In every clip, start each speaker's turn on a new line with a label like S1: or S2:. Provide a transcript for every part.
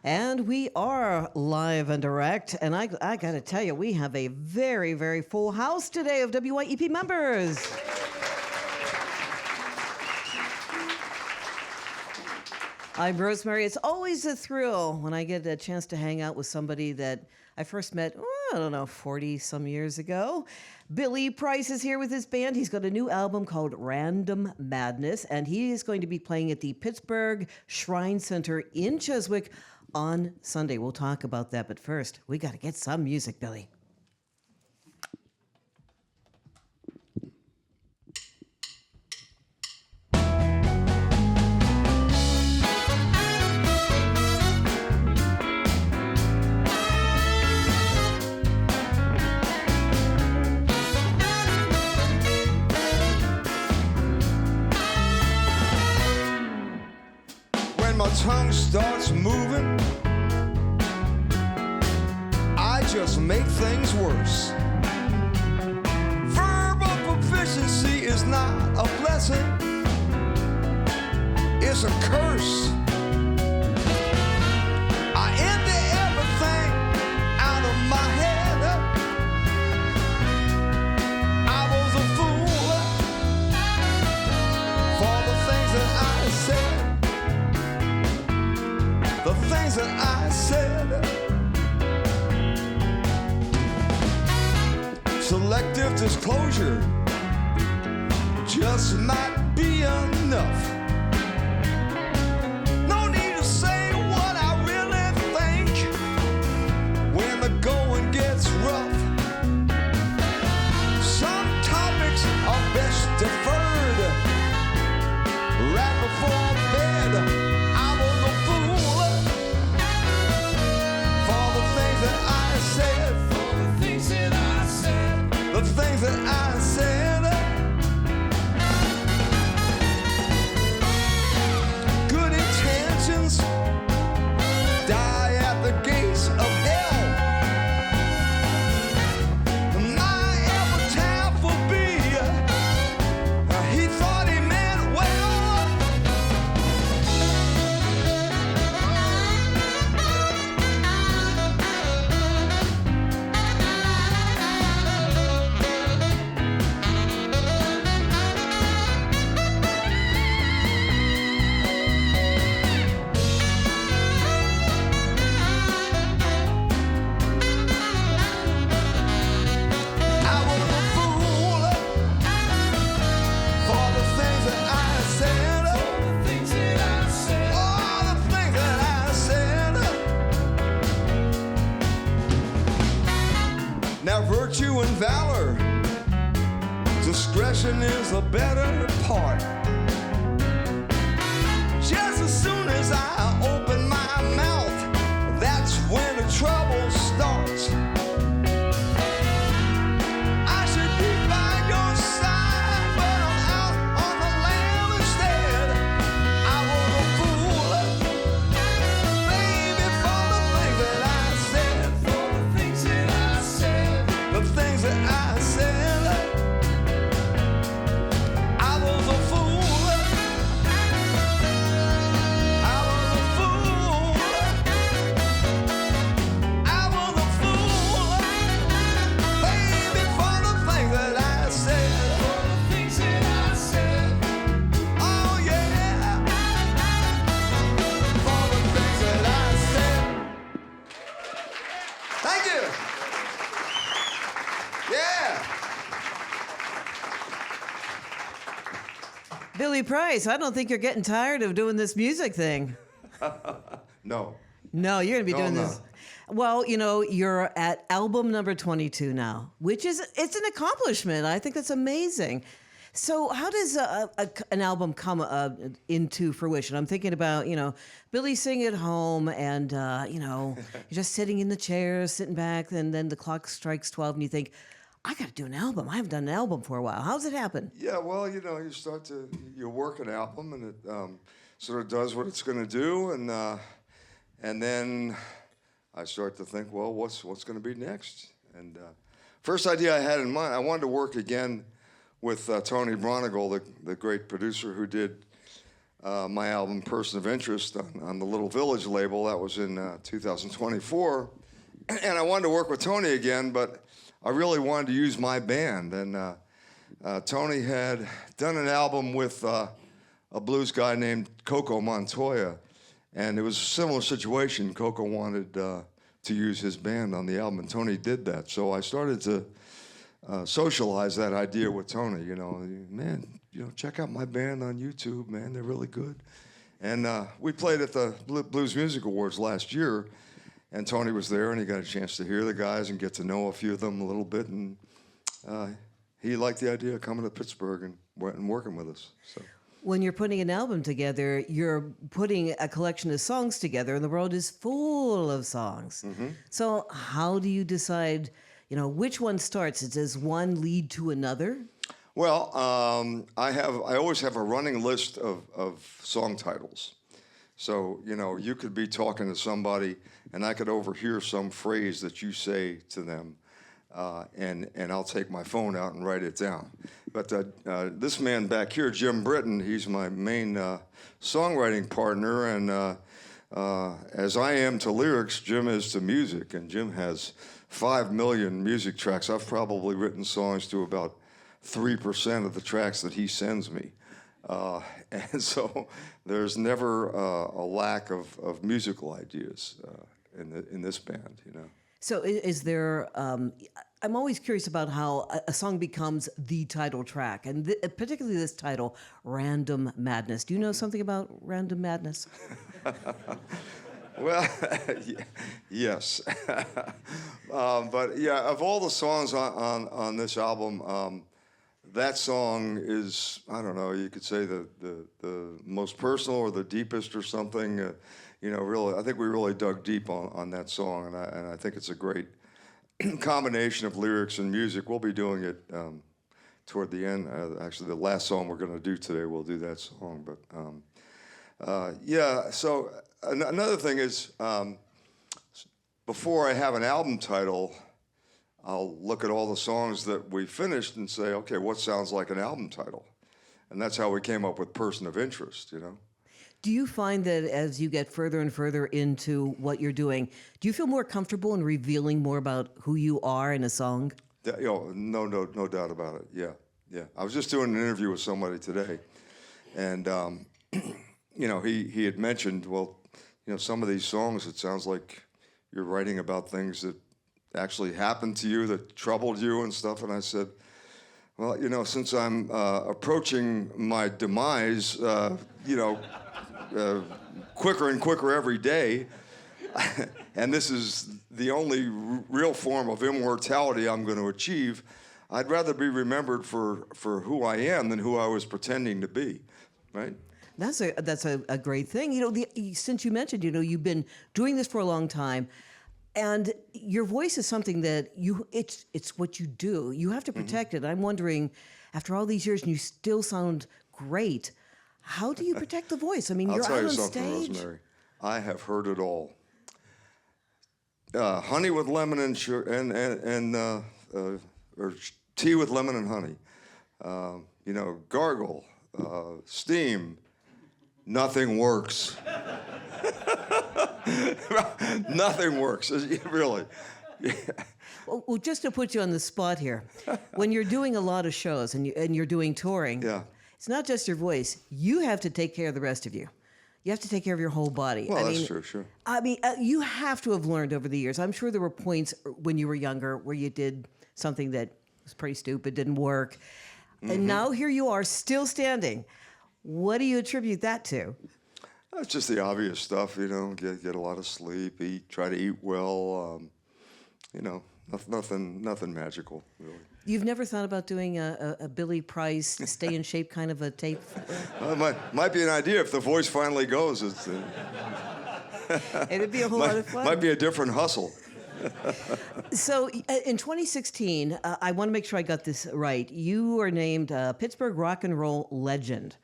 S1: And we are live and direct. And I got to tell you, we have a very, very full house today of WYEP members. I'm Rosemary. It's always a thrill when I get a chance to hang out with somebody that I first met, 40 some years ago. Billy Price is here with his band. He's got a new album called Random Madness, and he is going to be playing at the Pittsburgh Shrine Center in Chiswick on Sunday. We'll talk about that, but first, we got to get some music, Billy.
S2: My tongue starts moving, I just make things worse. Verbal proficiency is not a blessing, it's a curse. I empty everything out of my head. I was a fool for the things that I said. The things that I said. Selective disclosure just might be enough. No need to say what I really think when the going gets rough. Some topics are best deferred right before bed. I was a fool that I said, for the things that I said, the things that I said. Good intentions die at the gates of hell. My epitaph will be, he thought he meant well. Virtue and valor, discretion is a better part. Just as soon as I open my mouth, that's when the trouble starts. I should be by your side, but I'm out on the lam instead. I was a fool, baby, for the things that I said, for the things that I said. The things that I said, I was a fool. I was a fool. I was a fool, baby, for the things that I said, for the things that I said. Oh yeah, for the things that I said. Thank you. Yeah.
S1: Billy Price, I don't think you're getting tired of doing this music thing.
S2: No.
S1: No, you're going to be doing
S2: no.
S1: this. Well, you're at album number 22 now, which it's an accomplishment. I think that's amazing. So how does an album come into fruition? I'm thinking about, Billy singing at home and, you're just sitting in the chair, sitting back, and then the clock strikes 12 and you think, I got to do an album. I haven't done an album for a while. How's it happen?
S2: Yeah, well, you work an album and it sort of does what it's going to do. And then I start to think, well, what's going to be next? And first idea I had in mind, I wanted to work again with Tony Bronigal, the great producer who did my album Person of Interest on the Little Village label. That was in 2024. And I wanted to work with Tony again, but I really wanted to use my band. And Tony had done an album with a blues guy named Coco Montoya. And it was a similar situation. Coco wanted to use his band on the album, and Tony did that. So I started to socialize that idea with Tony. Man, check out my band on YouTube, man. They're really good. And we played at the Blues Music Awards last year, and Tony was there, and he got a chance to hear the guys and get to know a few of them a little bit. And he liked the idea of coming to Pittsburgh and working with us. So.
S1: When you're putting an album together, you're putting a collection of songs together, and the world is full of songs. Mm-hmm. So how do you decide, which one starts? Does one lead to another?
S2: Well, I always have a running list of song titles. So, you could be talking to somebody, and I could overhear some phrase that you say to them, and I'll take my phone out and write it down. But this man back here, Jim Britton, he's my main songwriting partner, and as I am to lyrics, Jim is to music, and Jim has 5 million music tracks. I've probably written songs to about 3% of the tracks that he sends me. And so there's never a lack of musical ideas in this band,
S1: So is there, I'm always curious about how a song becomes the title track, and particularly this title, Random Madness. Do you know something about Random Madness?
S2: Well, yes. But yeah, of all the songs on this album, that song is, I don't know, you could say the most personal or the deepest or something. Really, I think we really dug deep on that song, and I think it's a great combination of lyrics and music. We'll be doing it toward the end. Actually, the last song we're going to do today, we'll do that song. But yeah, so another thing is, before I have an album title, I'll look at all the songs that we finished and say, okay, what sounds like an album title? And that's how we came up with Person of Interest,
S1: Do you find that as you get further and further into what you're doing, do you feel more comfortable in revealing more about who you are in a song?
S2: No doubt about it. Yeah. I was just doing an interview with somebody today, and he had mentioned, well, some of these songs, it sounds like you're writing about things that actually happened to you, that troubled you and stuff. And I said, well, since I'm approaching my demise, quicker and quicker every day, and this is the only real form of immortality I'm going to achieve, I'd rather be remembered for who I am than who I was pretending to be, right?
S1: That's a great thing. Since you mentioned, you've been doing this for a long time, and your voice is something that it's what you do. You have to protect it. I'm wondering, after all these years, and you still sound great, how do you protect the voice? I mean, you're out on stage. I'll tell you something,
S2: Rosemary. I have heard it all. Honey with lemon and sugar, or tea with lemon and honey. Gargle, steam. Nothing works. Nothing works, really.
S1: Well, just to put you on the spot here, when you're doing a lot of shows and you're doing touring,
S2: yeah.
S1: It's not just your voice. You have to take care of the rest of you. You have to take care of your whole body.
S2: Well, that's true, sure.
S1: I mean, you have to have learned over the years. I'm sure there were points when you were younger where you did something that was pretty stupid, didn't work. Mm-hmm. And now here you are, still standing. What do you attribute that to?
S2: It's just the obvious stuff, get a lot of sleep, try to eat well, nothing magical, really.
S1: You've never thought about doing a Billy Price stay in shape kind of a tape?
S2: Well, might be an idea if the voice finally goes.
S1: It'd be a whole lot of fun.
S2: Might be a different hustle.
S1: So in 2016, I want to make sure I got this right. You were named Pittsburgh Rock and Roll Legend.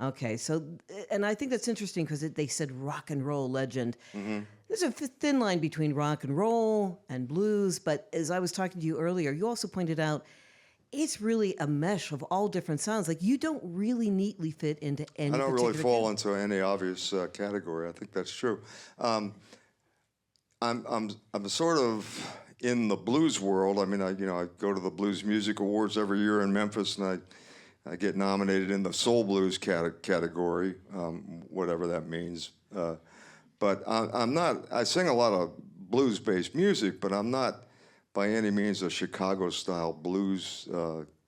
S1: Okay, so, and I think that's interesting because they said rock and roll legend. Mm-hmm. There's a thin line between rock and roll and blues, but as I was talking to you earlier, you also pointed out it's really a mesh of all different sounds. Like, you don't really neatly fit into any.
S2: I don't really
S1: particular
S2: fall into any obvious category. I think that's true. I'm sort of in the blues world. I mean, I go to the Blues Music Awards every year in Memphis, and I get nominated in the soul blues category, whatever that means. But I'm not. I sing a lot of blues-based music, but I'm not by any means a Chicago-style blues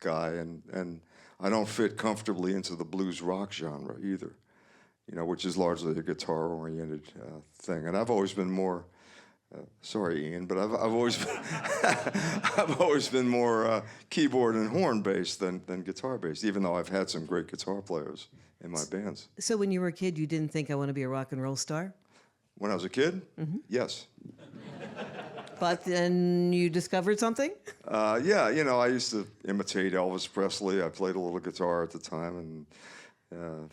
S2: guy, and I don't fit comfortably into the blues rock genre either. Which is largely a guitar-oriented thing. And I've always been more. Sorry, Ian, but I've always been, I've always been more keyboard and horn based than guitar based. Even though I've had some great guitar players in my bands.
S1: So when you were a kid, you didn't think I want to be a rock and roll star?
S2: When I was a kid, yes.
S1: But then you discovered something?
S2: Yeah, I used to imitate Elvis Presley. I played a little guitar at the time and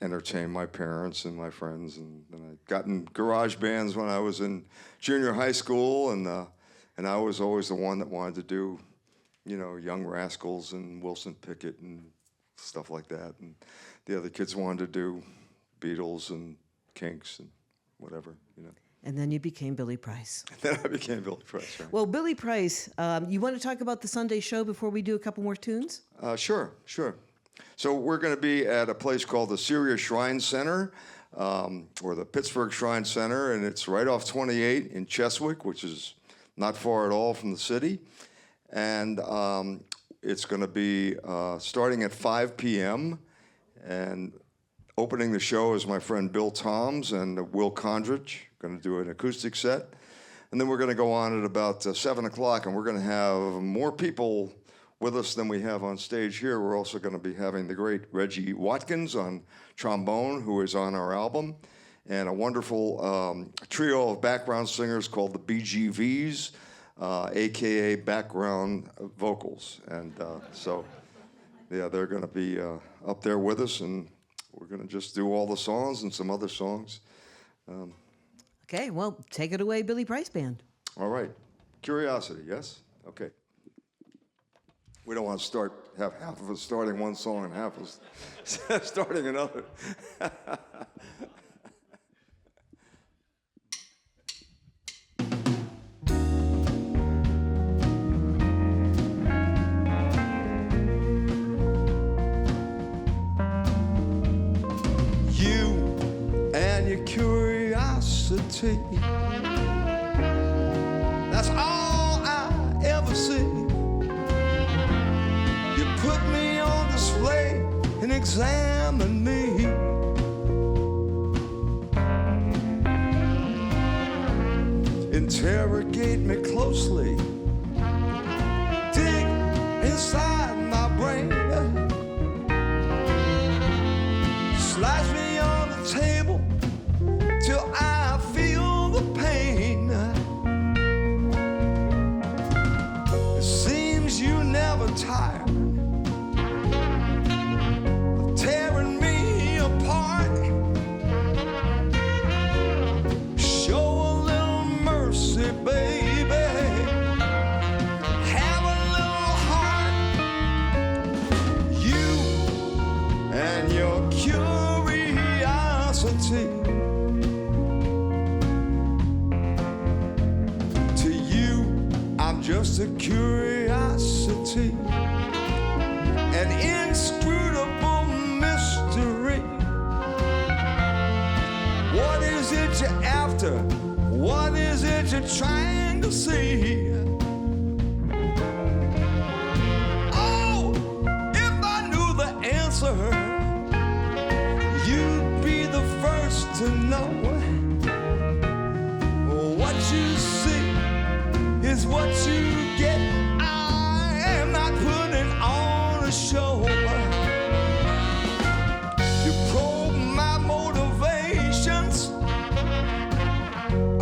S2: entertained my parents and my friends. And I got in garage bands when I was in junior high school, and I was always the one that wanted to do, Young Rascals and Wilson Pickett and stuff like that. And the other kids wanted to do Beatles and Kinks and whatever.
S1: And then you became Billy Price.
S2: Then I became Billy Price, right?
S1: Well, Billy Price, you want to talk about the Sunday show before we do a couple more tunes?
S2: Sure. So we're going to be at a place called the Syria Shrine Center, or the Pittsburgh Shrine Center, and it's right off 28 in Cheswick, which is not far at all from the city. And it's going to be starting at 5 p.m., and opening the show is my friend Bill Toms and Will Condrich, going to do an acoustic set. And then we're going to go on at about 7 o'clock, and we're going to have more people with us than we have on stage here. We're also going to be having the great Reggie Watkins on trombone, who is on our album, and a wonderful trio of background singers called the BGVs, a.k.a. background vocals. And so, yeah, they're going to be up there with us, and we're going to just do all the songs and some other songs.
S1: Okay, well, take it away, Billy Price Band.
S2: All right. Curiosity, yes? Okay. We don't want to have half of us starting one song and half of us starting another. You and your curiosity, that's all I ever see. Put me on display and examine me. Interrogate me closely. Dig inside my brain. Slice me on the table till I feel the pain. It seems you never tire. Just a curiosity, an inscrutable mystery. What is it you're after? What is it you're trying to see? Oh, if I knew the answer, you'd be the first to know. What you see is what you get. I am not putting on a show. You probe my motivations,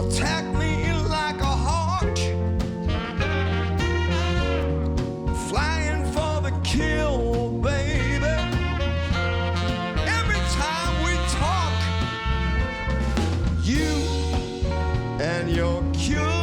S2: attack me like a hawk, flying for the kill, baby. Every time we talk, you and your curiosity.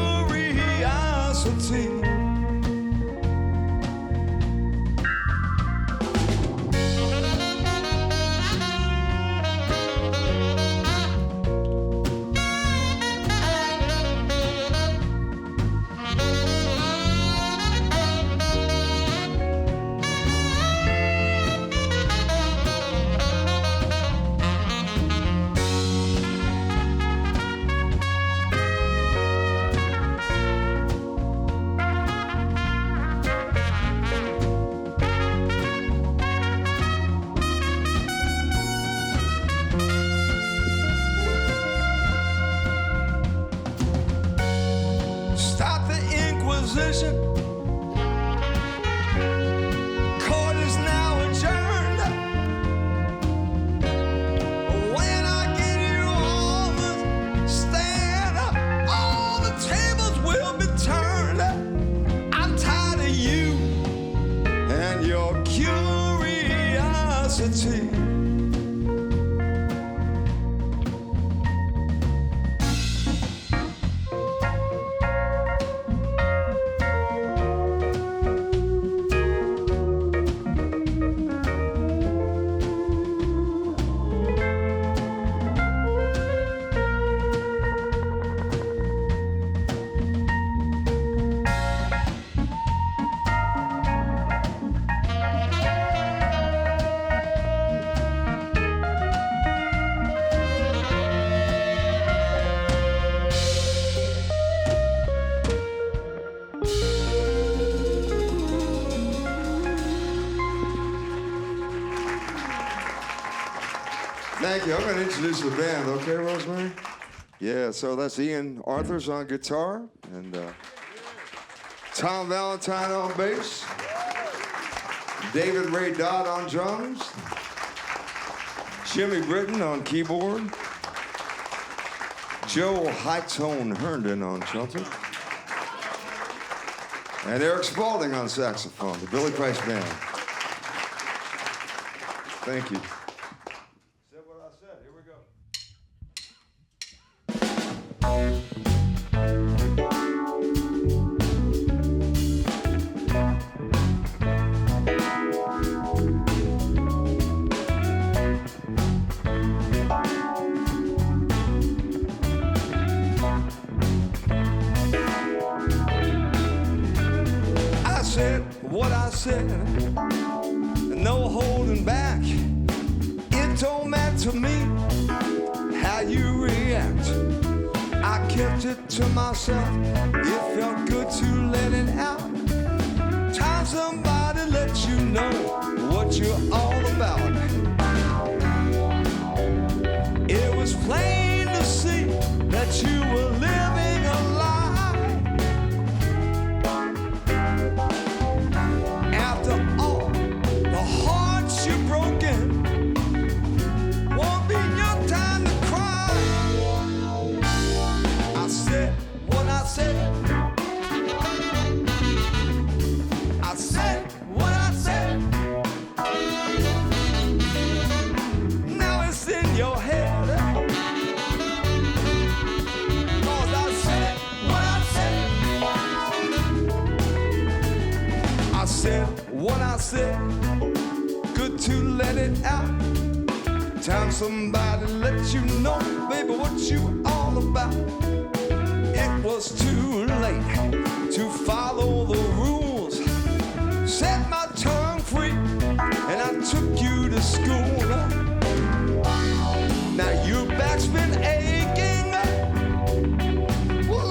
S2: opposition. Court is now adjourned. When I give you all the stand, all the tables will be turned. I'm tired of you and your curiosity. Thank you. I'm going to introduce the band, okay, Rosemary? Yeah, so that's Ian Arthurs on guitar, and Tom Valentine on bass, David Ray Dodd on drums, Jimmy Britton on keyboard, Joe Hightone Herndon on trumpet, and Eric Spalding on saxophone, the Billy Price Band. Thank you. Said what I said. Here we go. I said what I said, no holding back. It don't matter to me how you react. I kept it to myself. It felt good to let it out. Time somebody let you know what you're all about. It was plain to see that you were living a lie. After all the hearts you've broken, won't be your time to cry. I said what I said. I said what I said. Now it's in your head. 'Cause I said what I said. I said what I said. Good to let it out. Time somebody let you know, baby, what you all about. It was too late to follow the rules. Set my tongue free, and I took you to school. Now your back's been aching,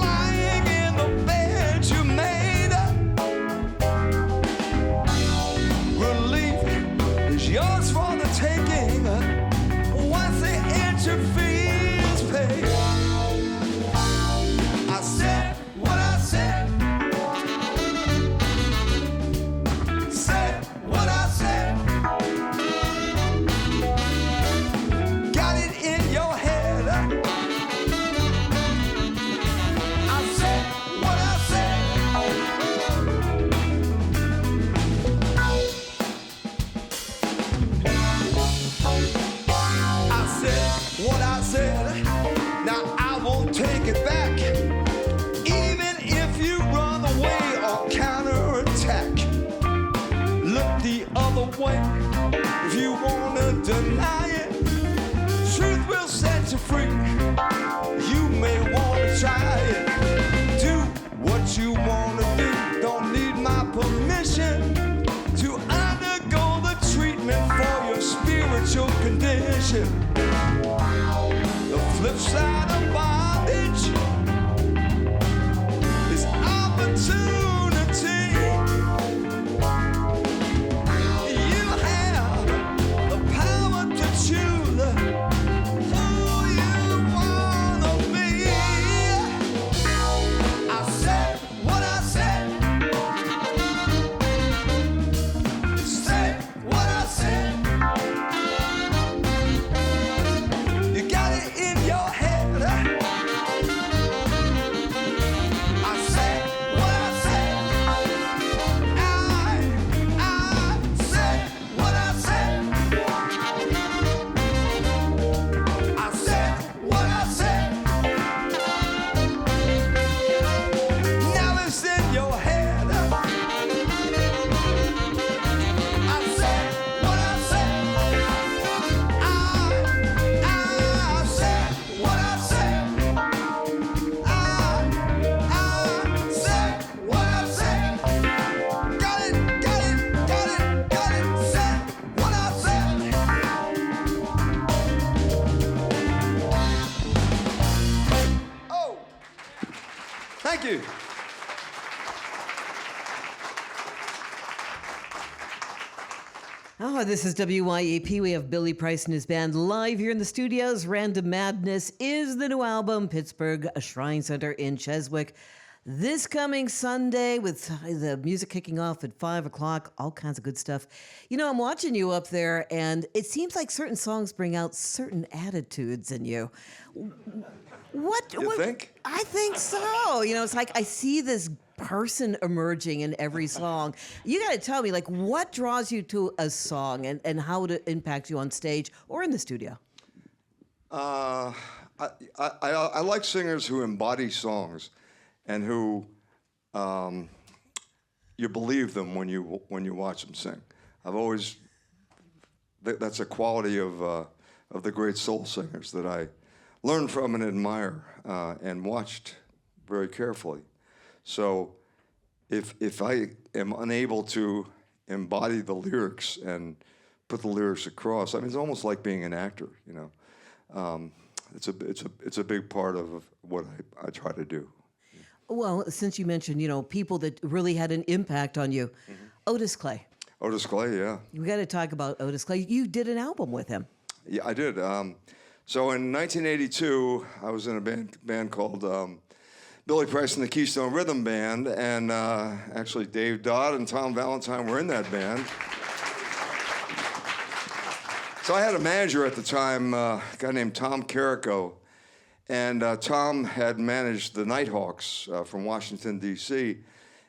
S2: lying in the bed you made. Relief is yours for the taking once the entry fee is paid. I said Thank you.
S1: Oh, this is WYEP. We have Billy Price and his band live here in the studios. Random Madness is the new album, Pittsburgh Shrine Center in Cheswick. This coming Sunday with the music kicking off at 5 o'clock, all kinds of good stuff. You know, I'm watching you up there, and it seems like certain songs bring out certain attitudes in you.
S2: You think?
S1: I think so. You know, it's like I see this person emerging in every song. You got to tell me, like, what draws you to a song and how would it impact you on stage or in the studio?
S2: I like singers who embody songs and who you believe them when you watch them sing. That's a quality of the great soul singers that I learned from and admire and watched very carefully. So if I am unable to embody the lyrics and put the lyrics across, I mean, it's almost like being an actor, you know. It's a big part of what I try to do.
S1: Well, since you mentioned, you know, people that really had an impact on you, Otis Clay.
S2: Otis Clay, yeah.
S1: We got to talk about Otis Clay. You did an album with him.
S2: Yeah, I did. So in 1982, I was in a band called Billy Price and the Keystone Rhythm Band, and actually Dave Dodd and Tom Valentine were in that band. So I had a manager at the time, a guy named Tom Carrico, and Tom had managed the Nighthawks from Washington, D.C.,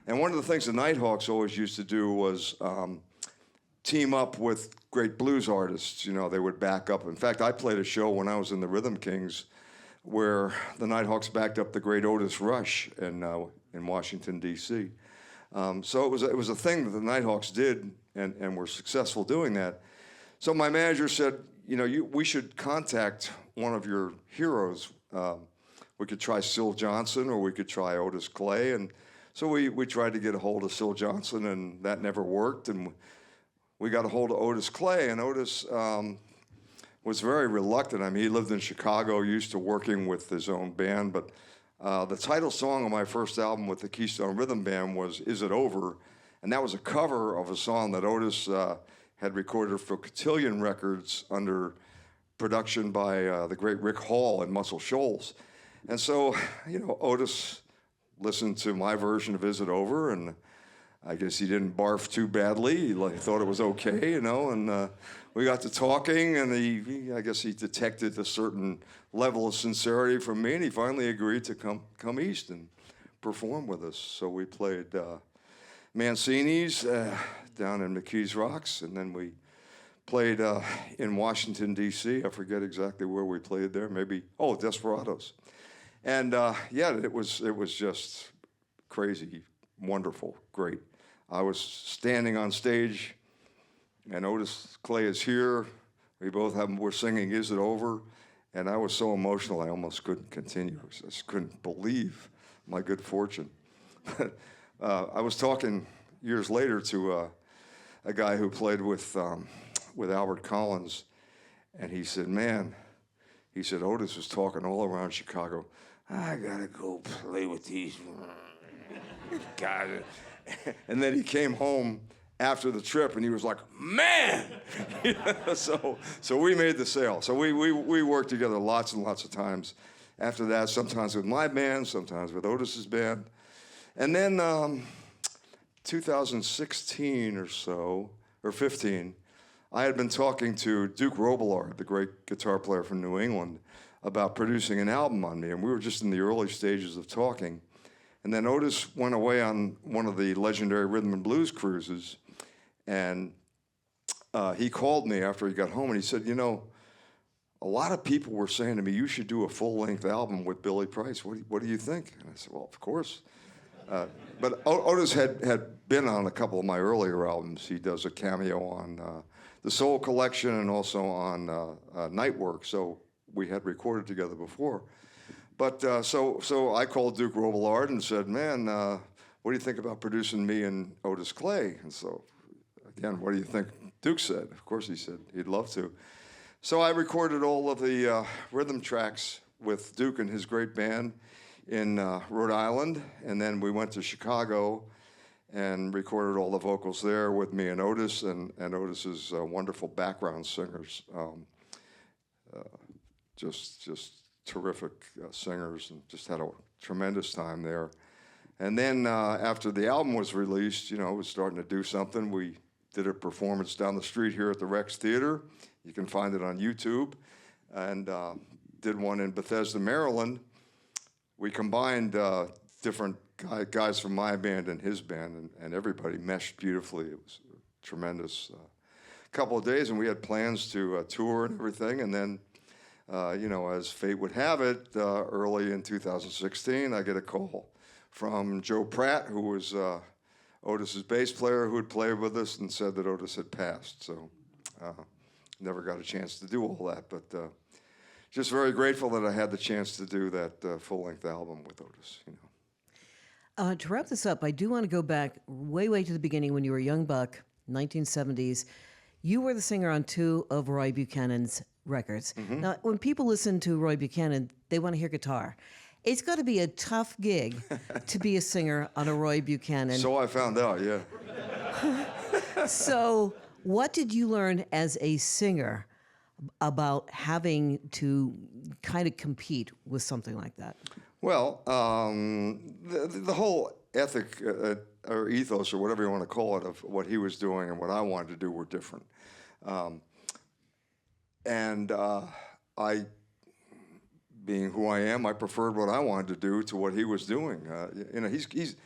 S2: and one of the things the Nighthawks always used to do was team up with great blues artists. You know, they would back up. In fact, I played a show when I was in the Rhythm Kings where the Nighthawks backed up the great Otis Rush in Washington, D.C. So it was a thing that the Nighthawks did and were successful doing that. So my manager said, you know, we should contact one of your heroes. We could try Syl Johnson or we could try Otis Clay. And so we tried to get a hold of Syl Johnson, and that never worked. And we got a hold of Otis Clay, and Otis was very reluctant. I mean, he lived in Chicago, used to working with his own band. But the title song of my first album with the Keystone Rhythm Band was Is It Over? And that was a cover of a song that Otis had recorded for Cotillion Records under production by the great Rick Hall in Muscle Shoals. And so, you know, Otis listened to my version of Is It Over? And I guess he didn't barf too badly. He thought it was okay, you know, and we got to talking, and I guess he detected a certain level of sincerity from me, and he finally agreed to come east and perform with us. So we played Mancini's down in McKees Rocks, and then we played in Washington, D.C. I forget exactly where we played there. Maybe, Desperados. And yeah, it was just crazy, wonderful, great. I was standing on stage, and Otis Clay is here. We both were singing Is It Over? And I was so emotional I almost couldn't continue. I just couldn't believe my good fortune. I was talking years later to a guy who played with Albert Collins, and he said, man, Otis was talking all around Chicago. I gotta go play with these guys. And then he came home after the trip, and he was like, man! So we made the sale. So we worked together lots and lots of times after that, sometimes with my band, sometimes with Otis's band. And then 2016 or so, or 15, I had been talking to Duke Robillard, the great guitar player from New England, about producing an album on me, and we were just in the early stages of talking. And then Otis went away on one of the legendary rhythm and blues cruises, and he called me after he got home, and he said, you know, a lot of people were saying to me, you should do a full-length album with Billy Price. What do you think? And I said, well, of course. But Otis had been on a couple of my earlier albums. He does a cameo on the Soul Collection and also on Nightwork, so we had recorded together before. But so I called Duke Robillard and said, man, what do you think about producing me and Otis Clay? And so, again, what do you think Duke said? Of course he said he'd love to. So I recorded all of the rhythm tracks with Duke and his great band in Rhode Island, and then we went to Chicago and recorded all the vocals there with me and Otis, and Otis's wonderful background singers, just terrific singers, and just had a tremendous time there. And then after the album was released, it was starting to do something. We did a performance down the street here at the Rex Theater. You can find it on YouTube. And did one in Bethesda, Maryland. We combined different guys from my band and his band, and everybody meshed beautifully. It was a tremendous couple of days, and we had plans to tour and everything. And then, as fate would have it, early in 2016, I get a call from Joe Pratt, who was Otis's bass player, who had played with us, and said that Otis had passed. So never got a chance to do all that, but just very grateful that I had the chance to do that full-length album with Otis.
S1: To wrap this up, I do want to go back way to the beginning when you were a young buck, 1970s. You were the singer on 2 of Roy Buchanan's records. Mm-hmm. Now, when people listen to Roy Buchanan, they want to hear guitar. It's got to be a tough gig to be a singer on a Roy Buchanan.
S2: So I found out, yeah.
S1: So what did you learn as a singer about having to kind of compete with something like that?
S2: Well, the whole ethic or ethos or whatever you want to call it of what he was doing and what I wanted to do were different. I, being who I am, I preferred what I wanted to do to what he was doing. He's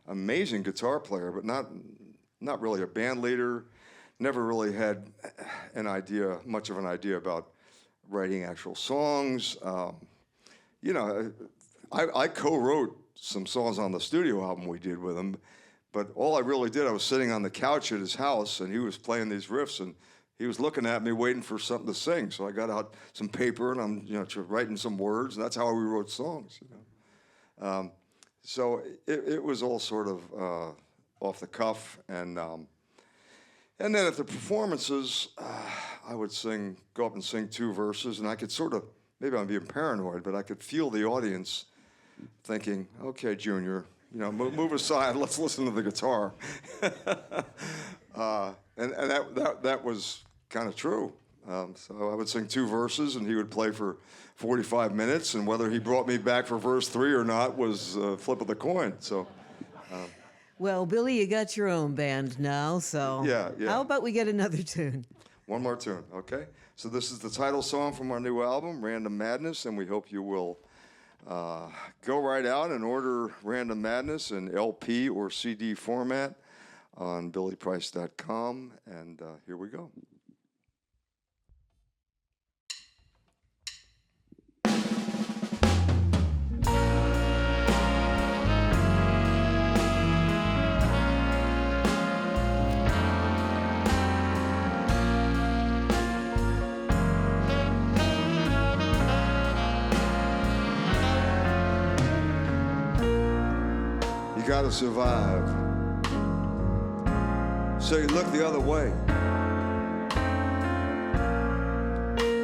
S2: an amazing guitar player, but not really a band leader. Never really had much of an idea about writing actual songs. I co-wrote some songs on the studio album we did with him, but all I really did, I was sitting on the couch at his house, and he was playing these riffs, and he was looking at me waiting for something to sing. So I got out some paper, and I'm writing some words, and that's how we wrote songs. So it was all sort of off the cuff, and then at the performances, I would go up and sing 2 verses, and I could sort of, maybe I'm being paranoid, but I could feel the audience thinking, okay, Junior, move aside, let's listen to the guitar. And that was kind of true. So I would sing 2 verses, and he would play for 45 minutes, and whether he brought me back for verse 3 or not was a flip of the coin. So.
S1: Well, Billy, you got your own band now, so
S2: yeah.
S1: How about we get another tune?
S2: One more tune, okay? So this is the title song from our new album, Random Madness, and we hope you will go right out and order Random Madness in LP or CD format on billyprice.com, and here we go. Gotta survive. So you look the other way.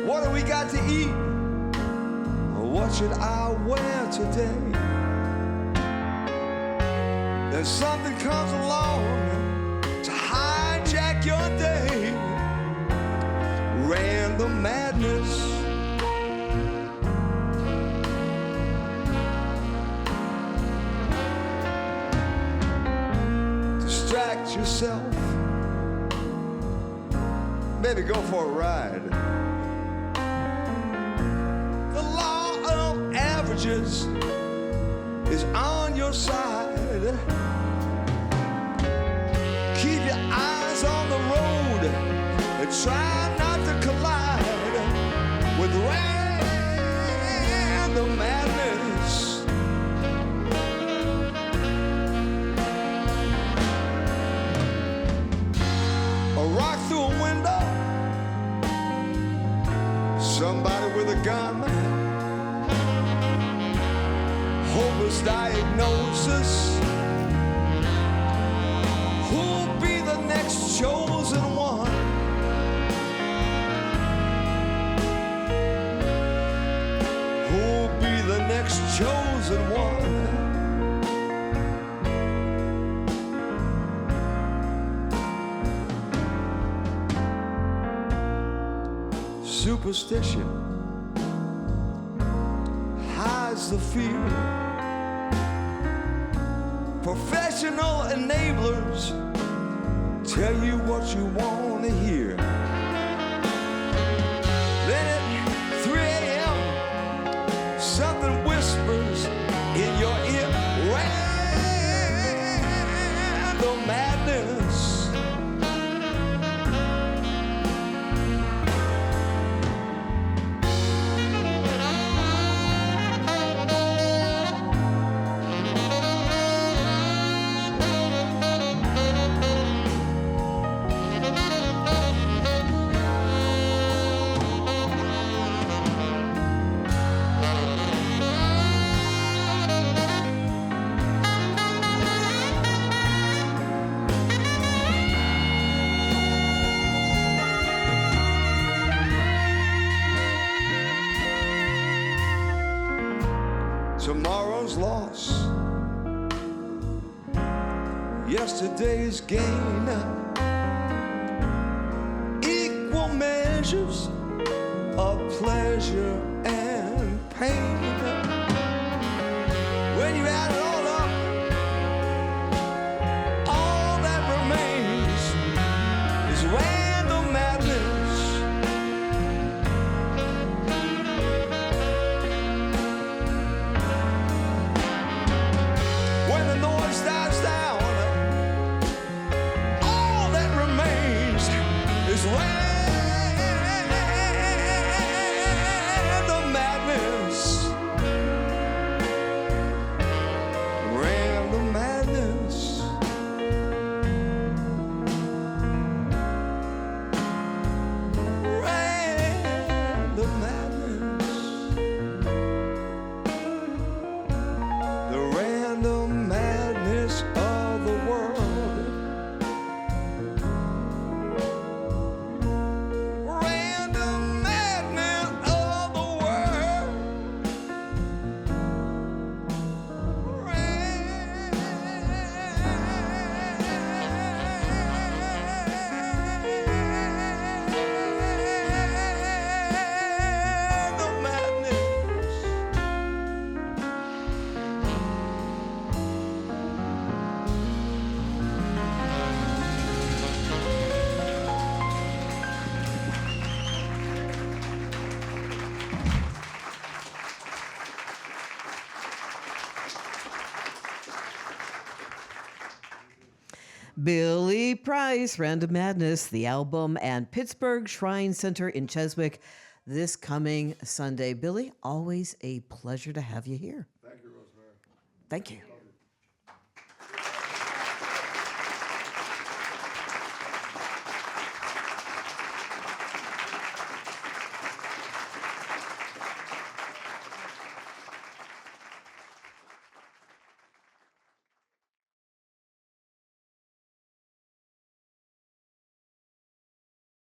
S2: What do we got to eat? What should I wear today? Then something comes along to hijack your day. Random madness. Distract yourself. Maybe go for a ride. The law of averages is on your side. Keep your eyes on the road and try not to collide with random madness. Rock through a window, somebody with a gun, hopeless diagnosis. Who'll be the next chosen one? Who'll be the next chosen one. Superstition hides the fear. Professional enablers tell you what you want to hear. Then at 3 a.m., something whispers in your ear. Random madness. Tomorrow's loss, yesterday's gain, equal measures of pleasure and pain. When you add it all up, all that remains is random madness. When the noise dies down, all that remains is random madness. Random madness. Random madness. The random madness of the world. Random madness of the world. Random madness.
S1: Billy Price, Random Madness, the album, and Pittsburgh Shrine Center in Cheswick this coming Sunday. Billy, always a pleasure to have you here.
S2: Thank you, Rosemary.
S1: Thank you.